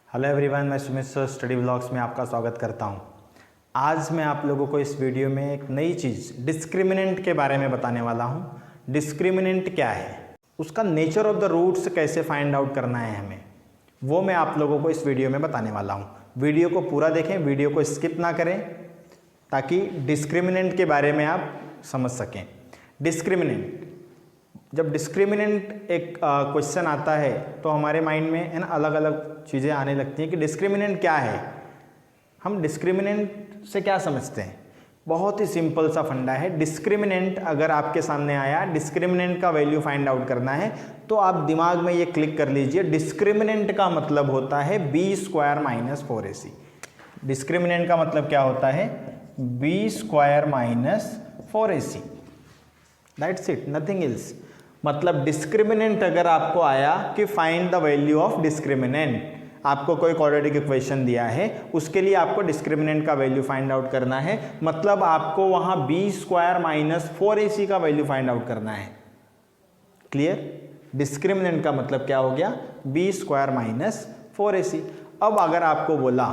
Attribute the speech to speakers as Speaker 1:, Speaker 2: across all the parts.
Speaker 1: Hello everyone, मैं Sumit sir study vlogs में आपका स्वागत करता हूं। आज मैं आप लोगों को इस वीडियो में एक नई चीज़ डिस्क्रिमिनेंट के बारे में बताने वाला हूं। डिस्क्रिमिनेंट क्या है, उसका नेचर ऑफ द रूट्स कैसे फाइंड आउट करना है हमें, वो मैं आप लोगों को इस वीडियो में बताने वाला हूँ। वीडियो को पूरा देखें, वीडियो को स्किप ना करें, ताकि डिस्क्रिमिनेंट के बारे में आप समझ सकें। डिस्क्रिमिनेंट, जब डिस्क्रिमिनेंट एक क्वेश्चन आता है तो हमारे माइंड में है ना अलग अलग चीज़ें आने लगती हैं कि डिस्क्रिमिनेंट क्या है। हम डिस्क्रिमिनेंट से क्या समझते हैं? बहुत ही सिंपल सा फंडा है। डिस्क्रिमिनेंट अगर आपके सामने आया, डिस्क्रिमिनेंट का वैल्यू फाइंड आउट करना है, तो आप दिमाग में ये क्लिक कर लीजिए, डिस्क्रिमिनेंट का मतलब होता है b² - 4ac। डिस्क्रिमिनेंट का मतलब क्या होता है? b² - 4ac। That's it, nothing else. मतलब डिस्क्रिमिनेंट अगर आपको आया कि find the value of discriminant, आपको कोई क्वाड्रेटिक इक्वेशन दिया है, उसके लिए आपको डिस्क्रिमिनेंट का वैल्यू फाइंड आउट करना है, मतलब आपको वहां b² - 4ac का वैल्यू फाइंड आउट करना है। क्लियर? डिस्क्रिमिनेंट का मतलब क्या हो गया? b² - 4ac। अब अगर आपको बोला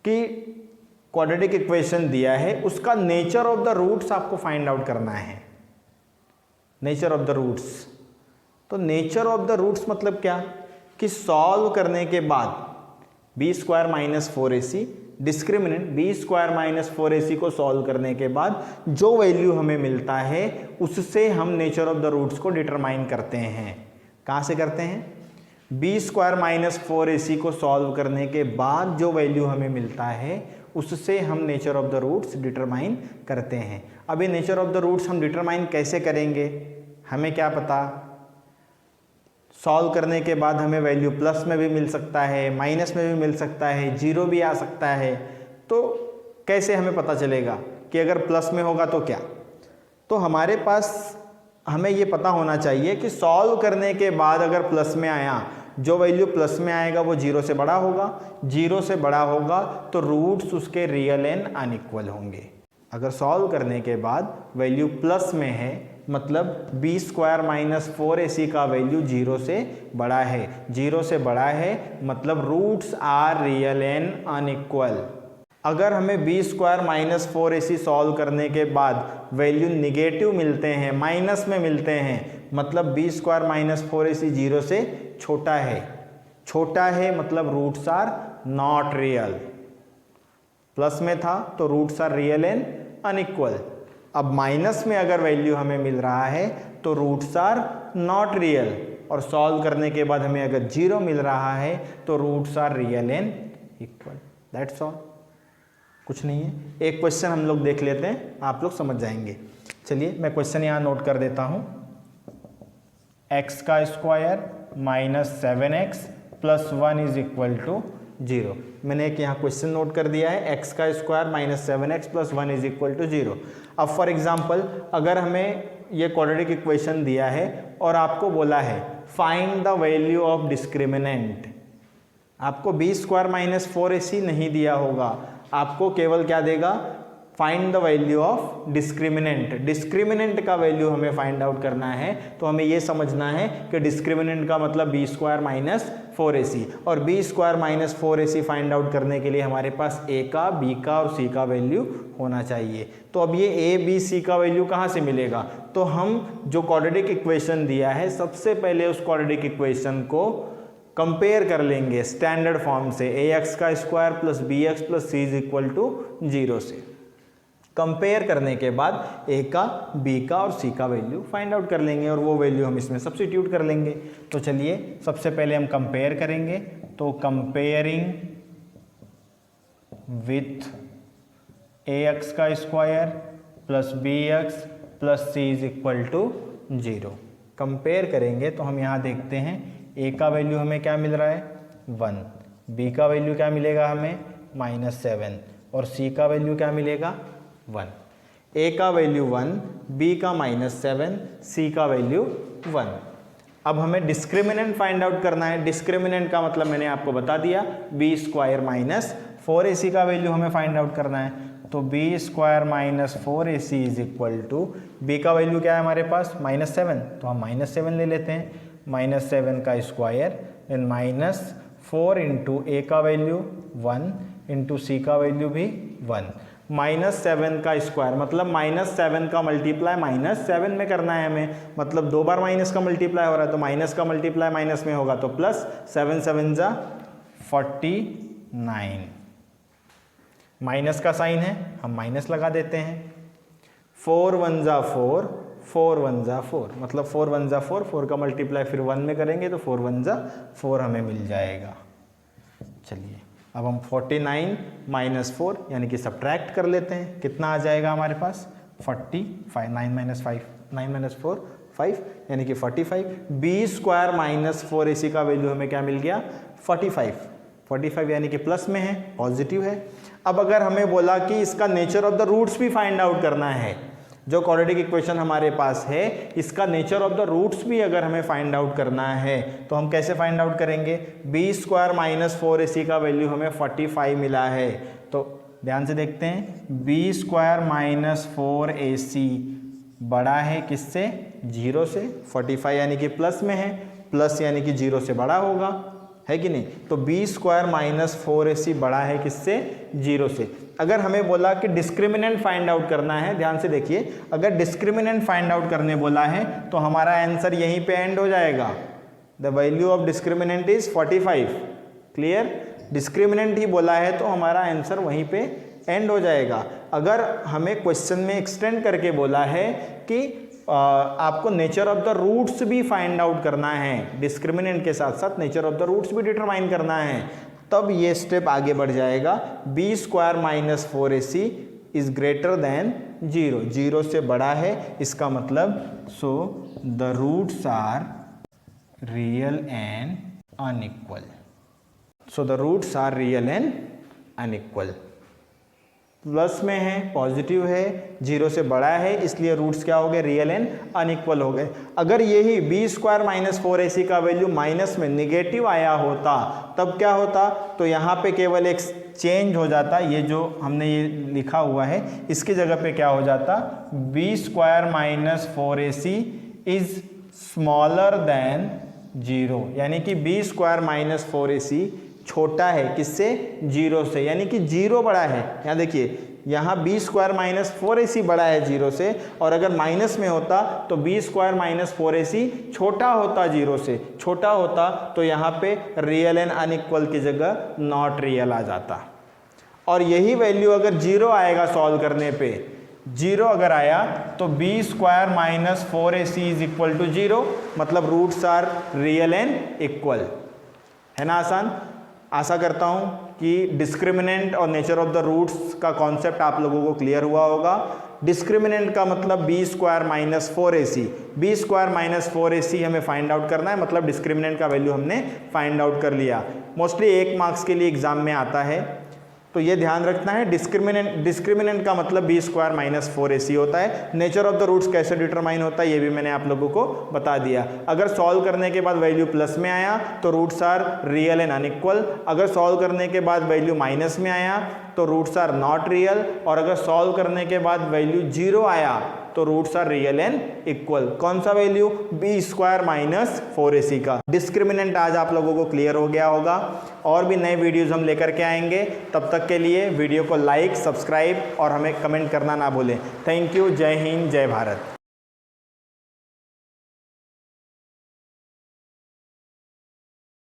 Speaker 1: कि क्वाड्रेटिक इक्वेशन दिया है, उसका नेचर ऑफ द रूट्स आपको फाइंड आउट करना है। नेचर ऑफ द रूट्स, तो नेचर ऑफ द रूट्स मतलब क्या कि सॉल्व करने के बाद b² - 4ac, discriminant b² - 4ac को सॉल्व करने के बाद जो वैल्यू हमें मिलता है, उससे हम नेचर ऑफ द रूट्स को डिटरमाइन करते हैं। कहाँ से करते हैं? b² - 4ac को सॉल्व करने के बाद जो वैल्यू हमें मिलता है, उससे हम nature of the roots determine करते हैं। अब ये नेचर ऑफ द रूट्स हम डिटरमाइन कैसे करेंगे? हमें क्या पता, सॉल्व करने के बाद हमें वैल्यू प्लस में भी मिल सकता है, माइनस में भी मिल सकता है, जीरो भी आ सकता है। तो कैसे हमें पता चलेगा कि अगर प्लस में होगा तो क्या? तो हमारे पास हमें ये पता होना चाहिए कि सॉल्व करने के बाद अगर प्लस में आया, जो वैल्यू प्लस में आएगा वो जीरो से बड़ा होगा, जीरो से बड़ा होगा तो रूट्स उसके रियल एंड अनइक्वल होंगे। अगर सॉल्व करने के बाद वैल्यू प्लस में है, मतलब b² - 4ac का वैल्यू जीरो से बड़ा है, जीरो से बड़ा है मतलब roots are real and unequal. अगर हमें b² - 4ac सॉल्व करने के बाद वैल्यू निगेटिव मिलते हैं, माइनस में मिलते हैं, मतलब b² - 4ac जीरो से छोटा है। छोटा है मतलब roots are not real. Plus में था तो roots are real and unequal. अब माइनस में अगर वैल्यू हमें मिल रहा है तो रूट्स आर नॉट रियल, और सॉल्व करने के बाद हमें अगर जीरो मिल रहा है तो roots are real and equal. That's all, कुछ नहीं है। एक क्वेश्चन हम लोग देख लेते हैं, आप लोग समझ जाएंगे। चलिए मैं क्वेश्चन यहाँ नोट कर देता हूँ। x² - 7x + 1 = 0। मैंने एक यहाँ क्वेश्चन नोट कर दिया है, x² - 7x + 1 = 0। अब फॉर एग्जांपल अगर हमें ये क्वाड्रेटिक इक्वेशन दिया है और आपको बोला है find the value of discriminant, आपको b² - 4ac नहीं दिया होगा, आपको केवल क्या देगा? Find the value of discriminant. Discriminant का वैल्यू हमें फाइंड आउट करना है, तो हमें यह समझना है कि डिस्क्रिमिनेंट का मतलब b² - 4ac, और b² - 4ac फाइंड आउट करने के लिए हमारे पास a का, b का और c का वैल्यू होना चाहिए। तो अब ये a, b, c का वैल्यू कहाँ से मिलेगा? तो हम जो क्वाड्रेटिक इक्वेशन दिया है, सबसे पहले उस क्वाड्रेटिक इक्वेशन को कंपेयर कर लेंगे स्टैंडर्ड फॉर्म से, ax² + bx + c = 0 से। कंपेयर करने के बाद a का, b का और c का वैल्यू फाइंड आउट कर लेंगे, और वो वैल्यू हम इसमें सब्स्टिट्यूट कर लेंगे। तो चलिए सबसे पहले हम कंपेयर करेंगे। तो comparing with ax² + bx + c = 0। Compare करेंगे तो हम यहाँ देखते हैं a का वैल्यू हमें क्या मिल रहा है? 1, b का वैल्यू क्या मिलेगा हमें? -7, और c का वैल्यू क्या मिलेगा? 1। a का वैल्यू 1, b का -7, c का वैल्यू 1। अब हमें डिस्क्रिमिनेंट फाइंड आउट करना है। डिस्क्रिमिनेंट का मतलब मैंने आपको बता दिया, b² - 4ac का वैल्यू हमें फाइंड आउट करना है। तो b² - 4ac = b का वैल्यू क्या है हमारे पास? -7, तो हम -7 ले लेते हैं। -7 का स्क्वायर, देन 4 इंटू ए का वैल्यू 1 इंटू सी का वैल्यू भी 1, -7 का स्क्वायर मतलब -7 का मल्टीप्लाई -7 में करना है हमें, मतलब 2 बार माइनस का मल्टीप्लाई हो रहा है तो माइनस का मल्टीप्लाई माइनस में होगा तो प्लस, 7 7 जा 49, माइनस का साइन है हम माइनस लगा देते हैं, 4 1 जा 4, 4 1 जा 4 मतलब 4 1 जा 4, 4 का मल्टीप्लाई फिर 1 में करेंगे तो 4 1 जा 4 हमें मिल जाएगा। चलिए अब हम 49 माइनस 4 यानी कि सब्ट्रैक्ट कर लेते हैं, कितना आ जाएगा हमारे पास 45, 9 माइनस 5, 9 माइनस 4 5 यानी कि 45, बी स्क्वायर माइनस 4ac का वैल्यू हमें क्या मिल गया 45 यानी कि प्लस में है, पॉजिटिव है। अब अगर हमें बोला कि इसका नेचर ऑफ द रूट्स भी फाइंड आउट करना है, जो क्वाड्रेटिक इक्वेशन हमारे पास है इसका नेचर ऑफ द रूट्स भी अगर हमें फाइंड आउट करना है तो हम कैसे फाइंड आउट करेंगे, बी स्क्वायर माइनस 4ac का वैल्यू हमें 45 मिला है, तो ध्यान से देखते हैं बी स्क्वायर माइनस 4ac बड़ा है किससे 0 से, 45 यानी कि प्लस में है, प्लस यानी कि 0 से बड़ा होगा, है कि नहीं, तो बी स्क्वायर माइनस 4ac बड़ा है किससे 0 से। अगर हमें बोला कि डिस्क्रिमिनेंट फाइंड आउट करना है, ध्यान से देखिए, अगर डिस्क्रिमिनेंट फाइंड आउट करने बोला है तो हमारा आंसर यहीं पे एंड हो जाएगा, the value of discriminant is 45, clear, discriminant ही बोला है तो हमारा आंसर वहीं पे एंड हो जाएगा। अगर हमें क्वेश्चन में एक्सटेंड करके बोला है कि आपको नेचर ऑफ द रूट्स भी फाइंड आउट करना है, डिस्क्रिमिनेंट के साथ साथ नेचर ऑफ द रूट्स भी डिटरमाइन करना है, तब ये स्टेप आगे बढ़ जाएगा, B square minus 4ac is greater than 0, 0 से बड़ा है, इसका मतलब so the roots are real and unequal, so the roots are real and unequal, plus में है, पॉजिटिव है, 0 से बड़ा है, इसलिए रूट्स क्या हो गए रियल एंड अनइक्वल हो गए। अगर यही बी स्क्वायर माइनस 4ac का वैल्यू माइनस में निगेटिव आया होता तब क्या होता, तो यहाँ पे केवल एक चेंज हो जाता, ये जो हमने ये लिखा हुआ है इसकी जगह पे क्या हो जाता, B square minus 4ac is smaller than 0, यानी कि बी स्क्वायर माइनस 4ac छोटा है किससे 0 से, यानी कि 0 बड़ा है, यहाँ देखिए यहाँ बी स्क्वायर माइनस 4ac बड़ा है 0 से, और अगर माइनस में होता तो बी स्क्वायर माइनस 4ac छोटा होता 0 से, छोटा होता तो यहाँ पे रियल एंड अनइक्वल की जगह नॉट रियल आ जाता, और यही वैल्यू अगर 0 आएगा सॉल्व करने पे, 0 अगर आया तो B square minus 4ac is equal to 0, मतलब roots are real and equal, है ना आसान। आशा करता हूँ कि डिस्क्रिमिनेंट और नेचर ऑफ द रूट्स का कॉन्सेप्ट आप लोगों को क्लियर हुआ होगा। डिस्क्रिमिनेंट का मतलब B square minus 4ac, B square minus 4ac हमें फाइंड आउट करना है, मतलब डिस्क्रिमिनेंट का वैल्यू हमने फाइंड आउट कर लिया। मोस्टली 1 मार्क्स के लिए एग्जाम में आता है, तो ये ध्यान रखना है, डिस्क्रिमिनेंट का मतलब बी स्क्वायर माइनस 4ac होता है। नेचर ऑफ द रूट्स कैसे डिटरमाइन होता है ये भी मैंने आप लोगों को बता दिया। अगर सॉल्व करने के बाद वैल्यू प्लस में आया तो roots are real and unequal, अगर सॉल्व करने के बाद वैल्यू माइनस में आया तो रूट्स आर नॉट रियल, और अगर सॉल्व करने के बाद वैल्यू 0 आया तो roots are real and equal. कौन सा value, B square minus 4ac का। डिस्क्रिमिनेंट आज आप लोगों को क्लियर हो गया होगा, और भी नए वीडियोस हम लेकर के आएंगे, तब तक के लिए वीडियो को लाइक, सब्सक्राइब और हमें कमेंट करना ना भूलें। थैंक यू, जय हिंद, जय भारत।